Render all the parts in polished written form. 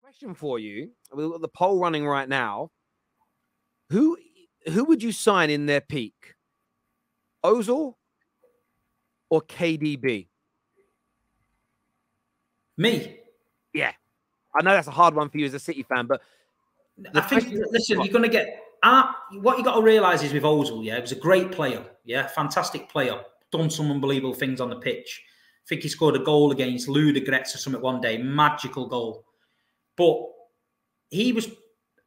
Question for you. We've got the poll running right now. Who would you sign in their peak? Ozil or KDB? Me? Yeah. I know that's a hard one for you as a City fan, but I think, listen, you're going to get... what you got to realise is with Ozil, yeah, he was a great player, yeah, fantastic player, done some unbelievable things on the pitch. I think he scored a goal against Ludogorets or something one day, magical goal. But he was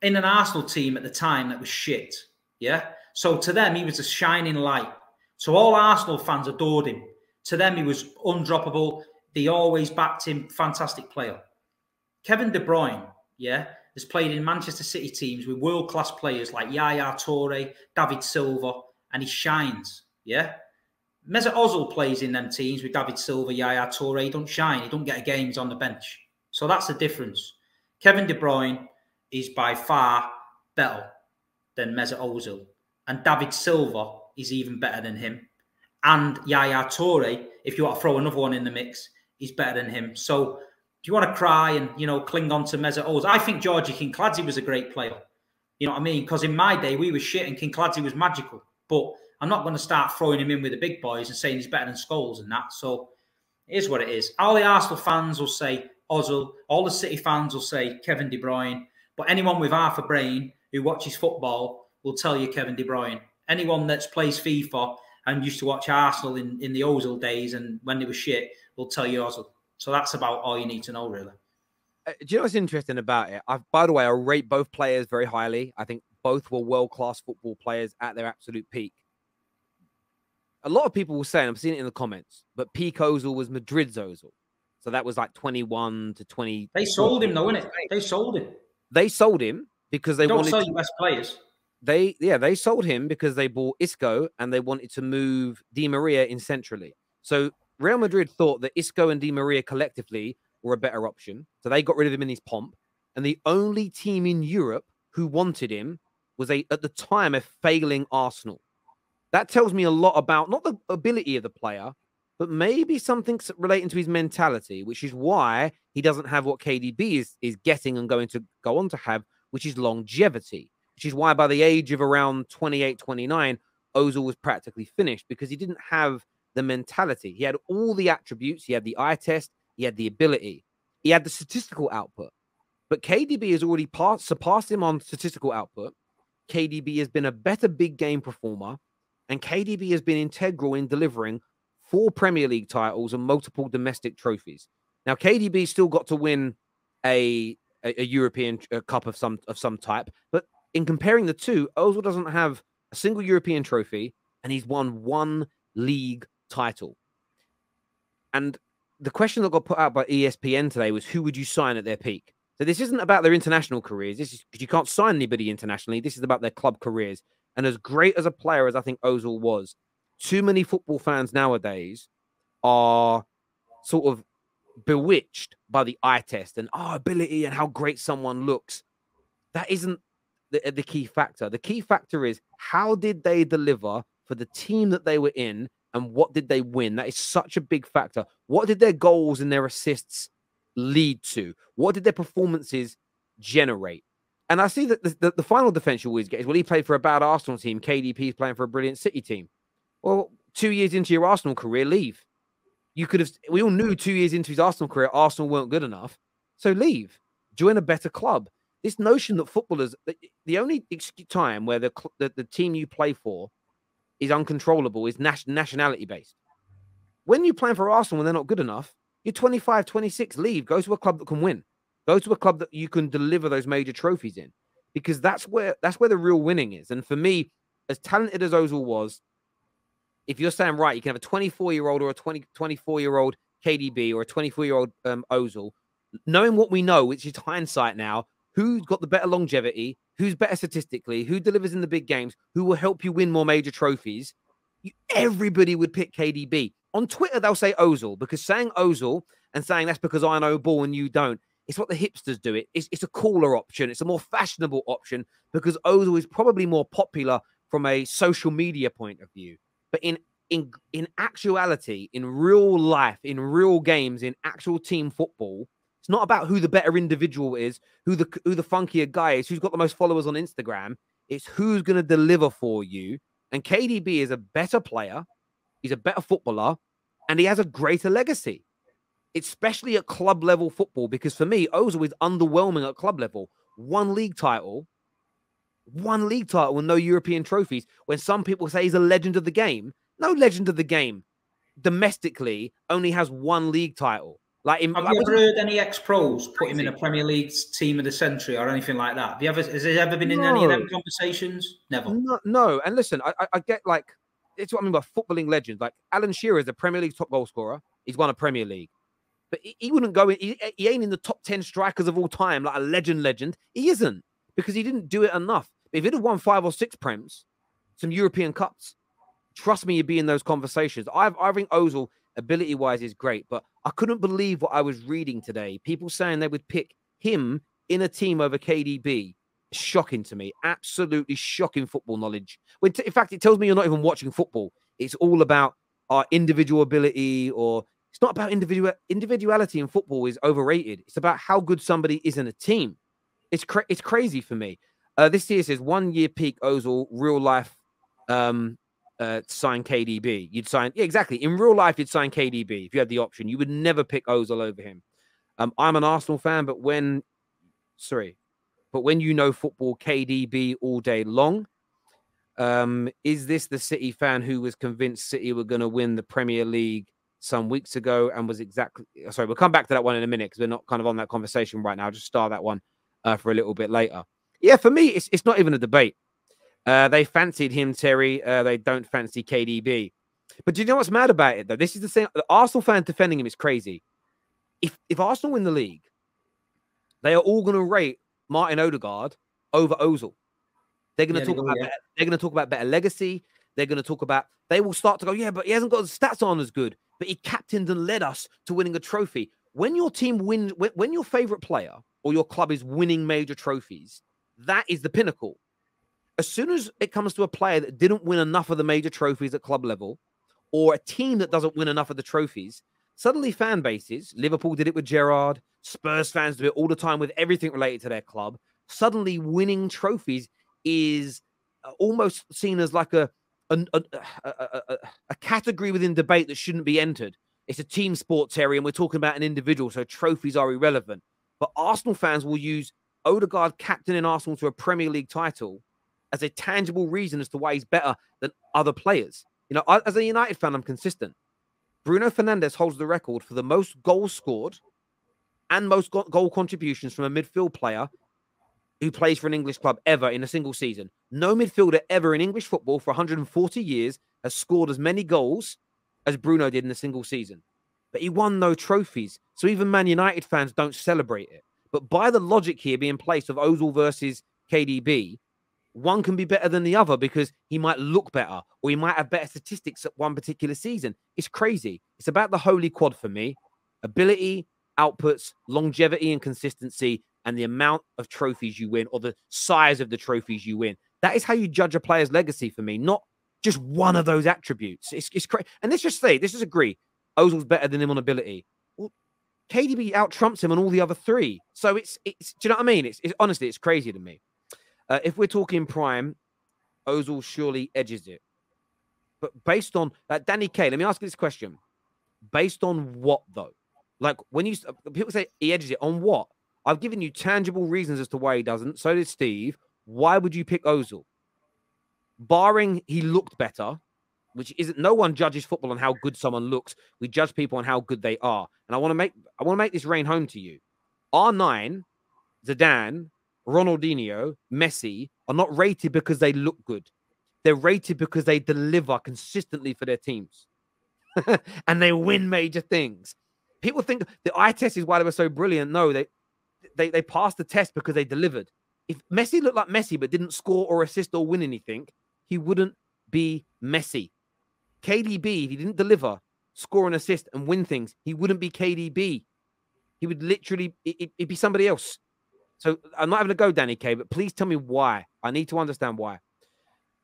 in an Arsenal team at the time that was shit, yeah? So to them, he was a shining light. So all Arsenal fans adored him. To them, he was undroppable. They always backed him, fantastic player. Kevin De Bruyne, yeah, has played in Manchester City teams with world-class players like Yaya Toure, David Silva, and he shines, yeah? Mesut Ozil plays in them teams with David Silva, Yaya Toure. He don't shine. He don't get a game. He's on the bench. So that's the difference. Kevin De Bruyne is by far better than Mesut Ozil. And David Silva is even better than him. And Yaya Toure, if you want to throw another one in the mix, is better than him. So do you want to cry and, you know, cling on to Mesut Ozil? I think Georgie Kinkladze was a great player. You know what I mean? Because in my day, we were shit and Kinkladze was magical. But I'm not going to start throwing him in with the big boys and saying he's better than Scholes and that. So it is what it is. All the Arsenal fans will say Ozil. All the City fans will say Kevin De Bruyne. But anyone with half a brain who watches football will tell you Kevin De Bruyne. Anyone that plays FIFA and used to watch Arsenal in the Ozil days and when they were shit will tell you Ozil. So that's about all you need to know, really. Do you know what's interesting about it? By the way, I rate both players very highly. I think both were world-class football players at their absolute peak. A lot of people will say, and I'm seeing it in the comments, but peak Ozil was Madrid's Ozil. So that was like 21 to 20. They sold him, though, innit? They sold him. They sold him because they wanted to sell you best players. They sold him because they bought Isco and they wanted to move Di Maria in centrally. So Real Madrid thought that Isco and Di Maria collectively were a better option. So they got rid of him in his pomp. And the only team in Europe who wanted him was at the time, a failing Arsenal. That tells me a lot about not the ability of the player, but maybe something relating to his mentality, which is why he doesn't have what KDB is getting and going to go on to have, which is longevity, which is why by the age of around 28, 29, Ozil was practically finished because he didn't have the mentality. He had all the attributes. He had the eye test. He had the ability. He had the statistical output. But KDB has already surpassed him on statistical output. KDB has been a better big game performer. And KDB has been integral in delivering 4 Premier League titles and multiple domestic trophies. Now, KDB still got to win a European Cup of some type. But in comparing the two, Ozil doesn't have a single European trophy, and he's won 1 league title. And the question that got put out by ESPN today was, who would you sign at their peak? So this isn't about their international careers. This is because you can't sign anybody internationally. This is about their club careers. And as great as a player as I think Ozil was, too many football fans nowadays are sort of bewitched by the eye test and ability and how great someone looks. That isn't the key factor. The key factor is, how did they deliver for the team that they were in and what did they win? That is such a big factor. What did their goals and their assists lead to? What did their performances generate? And I see that the final defense you always get is, well, he played for a bad Arsenal team. KDP is playing for a brilliant City team. Well, 2 years into your Arsenal career, leave. We all knew 2 years into his Arsenal career, Arsenal weren't good enough. So leave. Join a better club. This notion that footballers, the only time where the team you play for is uncontrollable is nationality based. When you're playing for Arsenal and they're not good enough, you're 25, 26, leave. Go to a club that can win. Go to a club that you can deliver those major trophies in, because that's where the real winning is. And for me, as talented as Ozil was, if you're saying, right, you can have a 24-year-old or a 24-year-old KDB or a 24-year-old Ozil, knowing what we know, which is hindsight now, who's got the better longevity, who's better statistically, who delivers in the big games, who will help you win more major trophies, everybody would pick KDB. On Twitter, they'll say Ozil, because saying Ozil and saying that's because I know ball and you don't, it's what the hipsters do. It's a cooler option. It's a more fashionable option because Ozil is probably more popular from a social media point of view. But in actuality, in real life, in real games, in actual team football, It's not about who the better individual is, who the funkier guy is, who's got the most followers on Instagram. It's who's going to deliver for you. And KDB is a better player. He's a better footballer, and he has a greater legacy, especially at club level football. Because for me, Ozil is underwhelming at club level. One league title with no European trophies. When some people say he's a legend of the game, no legend of the game domestically only has one league title. Have you ever heard any ex-pros put him in a Premier League team of the century or anything like that? Has he ever been in any of them conversations? Never. No. And listen, I get it's what I mean by footballing legends. Like Alan Shearer is a Premier League top goal scorer. He's won a Premier League. But he wouldn't go in. He ain't in the top 10 strikers of all time, like a legend. He isn't, because he didn't do it enough. If he'd have won 5 or 6 Prems, some European Cups, trust me, you'd be in those conversations. I think Ozil, ability-wise, is great, but I couldn't believe what I was reading today. People saying they would pick him in a team over KDB. Shocking to me. Absolutely shocking football knowledge. In fact, it tells me you're not even watching football. It's all about our individual ability, or it's not about individuality in football is overrated. It's about how good somebody is in a team. It's crazy for me. This here says 1 year peak Ozil, real life sign KDB. You'd sign, yeah, exactly. In real life, you'd sign KDB if you had the option. You would never pick Ozil over him. I'm an Arsenal fan, but when you know football, KDB all day long. Is this the City fan who was convinced City were going to win the Premier League some weeks ago and was exactly... Sorry, we'll come back to that one in a minute because we're not kind of on that conversation right now. I'll just start that one for a little bit later. Yeah, for me, it's not even a debate. They fancied him, Terry. They don't fancy KDB. But do you know what's mad about it, though? This is the same. The Arsenal fan defending him is crazy. If Arsenal win the league, they are all going to rate Martin Odegaard over Ozil. They're going to talk about better legacy. They're going to talk about... They will start to go, yeah, but he hasn't got his stats on as good. But he captained and led us to winning a trophy. When your team wins, when your favorite player or your club is winning major trophies, that is the pinnacle. As soon as it comes to a player that didn't win enough of the major trophies at club level, or a team that doesn't win enough of the trophies, suddenly fan bases, Liverpool did it with Gerrard, Spurs fans do it all the time with everything related to their club, suddenly winning trophies is almost seen as like a category within debate that shouldn't be entered. It's a team sport, Terry, and we're talking about an individual, so trophies are irrelevant. But Arsenal fans will use Odegaard captaining Arsenal to a Premier League title as a tangible reason as to why he's better than other players. You know, as a United fan, I'm consistent. Bruno Fernandes holds the record for the most goals scored and most goal contributions from a midfield player who plays for an English club ever in a single season. No midfielder ever in English football for 140 years has scored as many goals as Bruno did in a single season. But he won no trophies, so even Man United fans don't celebrate it. But by the logic here being placed of Ozil versus KDB, one can be better than the other because he might look better or he might have better statistics at one particular season. It's crazy. It's about the holy quad for me. Ability, outputs, longevity and consistency, and the amount of trophies you win or the size of the trophies you win. That is how you judge a player's legacy for me, not just one of those attributes. It's crazy. And let's just agree. Ozil's better than him on ability. Well, KDB out-trumps him on all the other three. So do you know what I mean? Honestly, it's crazy to me. If we're talking prime, Ozil surely edges it. But based on Danny K, let me ask you this question. Based on what, though? Like, when people say he edges it, on what? I've given you tangible reasons as to why he doesn't. So did Steve. Why would you pick Ozil? Barring he looked better, which isn't... No one judges football on how good someone looks. We judge people on how good they are. And I want to make this rain home to you. R9, Zidane, Ronaldinho, Messi are not rated because they look good. They're rated because they deliver consistently for their teams. And they win major things. People think the eye test is why they were so brilliant. No, they passed the test because they delivered. If Messi looked like Messi but didn't score or assist or win anything, he wouldn't be Messi. KDB, if he didn't deliver, score and assist and win things, he wouldn't be KDB. He would literally... It'd be somebody else. So I'm not having to go, Danny K, but please tell me why. I need to understand why.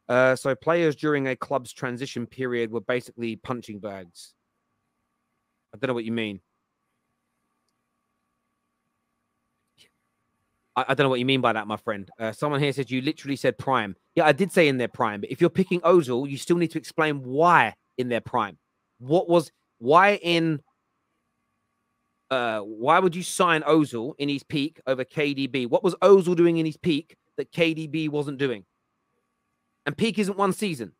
So players during a club's transition period were basically punching bags. I don't know what you mean. I don't know what you mean by that, my friend. Someone here said you literally said prime. Yeah, I did say in their prime, but if you're picking Ozil, you still need to explain why in their prime. Why would you sign Ozil in his peak over KDB? What was Ozil doing in his peak that KDB wasn't doing? And peak isn't one season.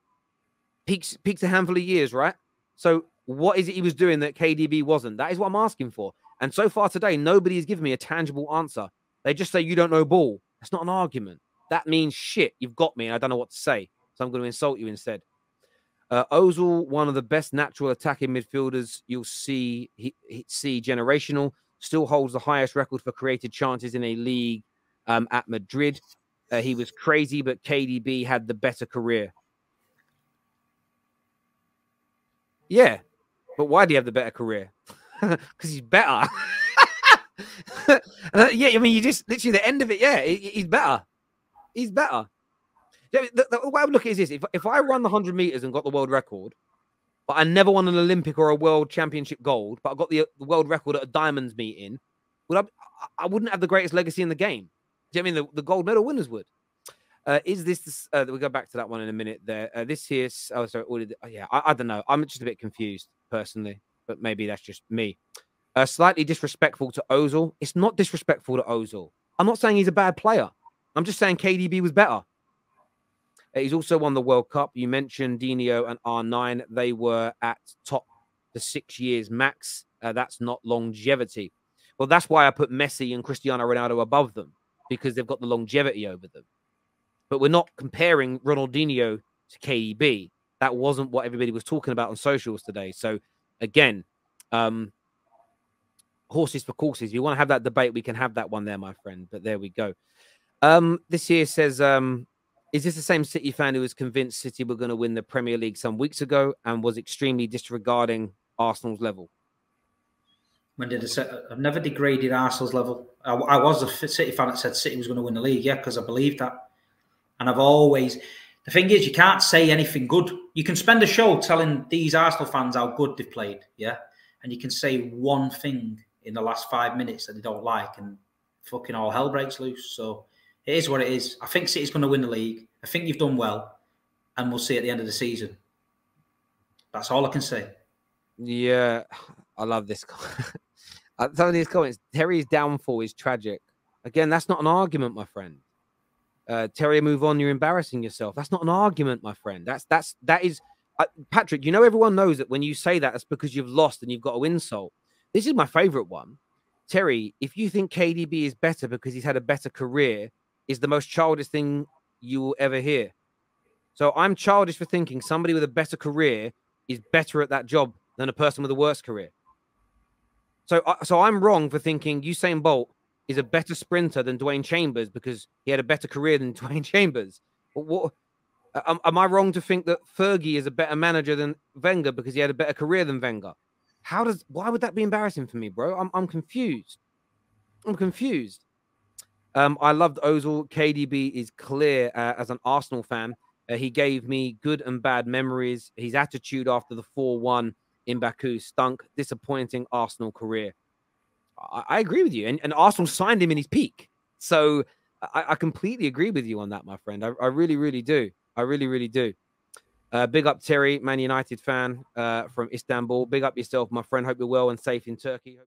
Peak's a handful of years, right? So what is it he was doing that KDB wasn't? That is what I'm asking for. And so far today, nobody has given me a tangible answer. They just say you don't know ball. That's not an argument. That means shit. You've got me, and I don't know what to say. So I'm going to insult you instead. Ozil, one of the best natural attacking midfielders you'll see generational, still holds the highest record for created chances in a league at Madrid. He was crazy, but KDB had the better career. Yeah, but why do you have the better career? Because he's better. Yeah, I mean, you just literally the end of it. Yeah, he's better. He's better. The way I would look at it is this: if I run the 100 meters and got the world record, but I never won an Olympic or a world championship gold, but I got the world record at a diamonds meeting, I wouldn't have the greatest legacy in the game. Do you know what I mean the gold medal winners would? Is this? We'll go back to that one in a minute. There, this here's. Oh, sorry. Yeah, I don't know. I'm just a bit confused personally, but maybe that's just me. Slightly disrespectful to Ozil. It's not disrespectful to Ozil. I'm not saying he's a bad player. I'm just saying KDB was better. He's also won the World Cup. You mentioned Dino and R9. They were at top for 6 years max. That's not longevity. Well, that's why I put Messi and Cristiano Ronaldo above them, because they've got the longevity over them. But we're not comparing Ronaldinho to KDB. That wasn't what everybody was talking about on socials today. So, again, horses for courses. If you want to have that debate, we can have that one there, my friend. But there we go. This here says, is this the same City fan who was convinced City were going to win the Premier League some weeks ago and was extremely disregarding Arsenal's level? When did I say? I've never degraded Arsenal's level. I was a City fan that said City was going to win the league, yeah, because I believed that. And I've always... The thing is, you can't say anything good. You can spend a show telling these Arsenal fans how good they've played, yeah? And you can say one thing in the last 5 minutes that they don't like and fucking all hell breaks loose. So it is what it is. I think City's going to win the league. I think you've done well. And we'll see at the end of the season. That's all I can say. Yeah, I love this. Some of these comments. Terry's downfall is tragic. Again, that's not an argument, my friend. Terry, move on. You're embarrassing yourself. That's not an argument, my friend. That is Patrick. You know, everyone knows that when you say that, it's because you've lost and you've got to insult. This is my favorite one. Terry, if you think KDB is better because he's had a better career, is the most childish thing you will ever hear. So I'm childish for thinking somebody with a better career is better at that job than a person with a worse career. So I'm wrong for thinking Usain Bolt is a better sprinter than Dwayne Chambers because he had a better career than Dwayne Chambers. Am I wrong to think that Fergie is a better manager than Wenger because he had a better career than Wenger? Why would that be embarrassing for me, bro? I'm confused. I'm confused. I loved Ozil. KDB is clear as an Arsenal fan. He gave me good and bad memories. His attitude after the 4-1 in Baku stunk. Disappointing Arsenal career. I agree with you. And Arsenal signed him in his peak. So I completely agree with you on that, my friend. I really, really do. I really, really do. Big up Terry, Man United fan from Istanbul. Big up yourself, my friend. Hope you're well and safe in Turkey.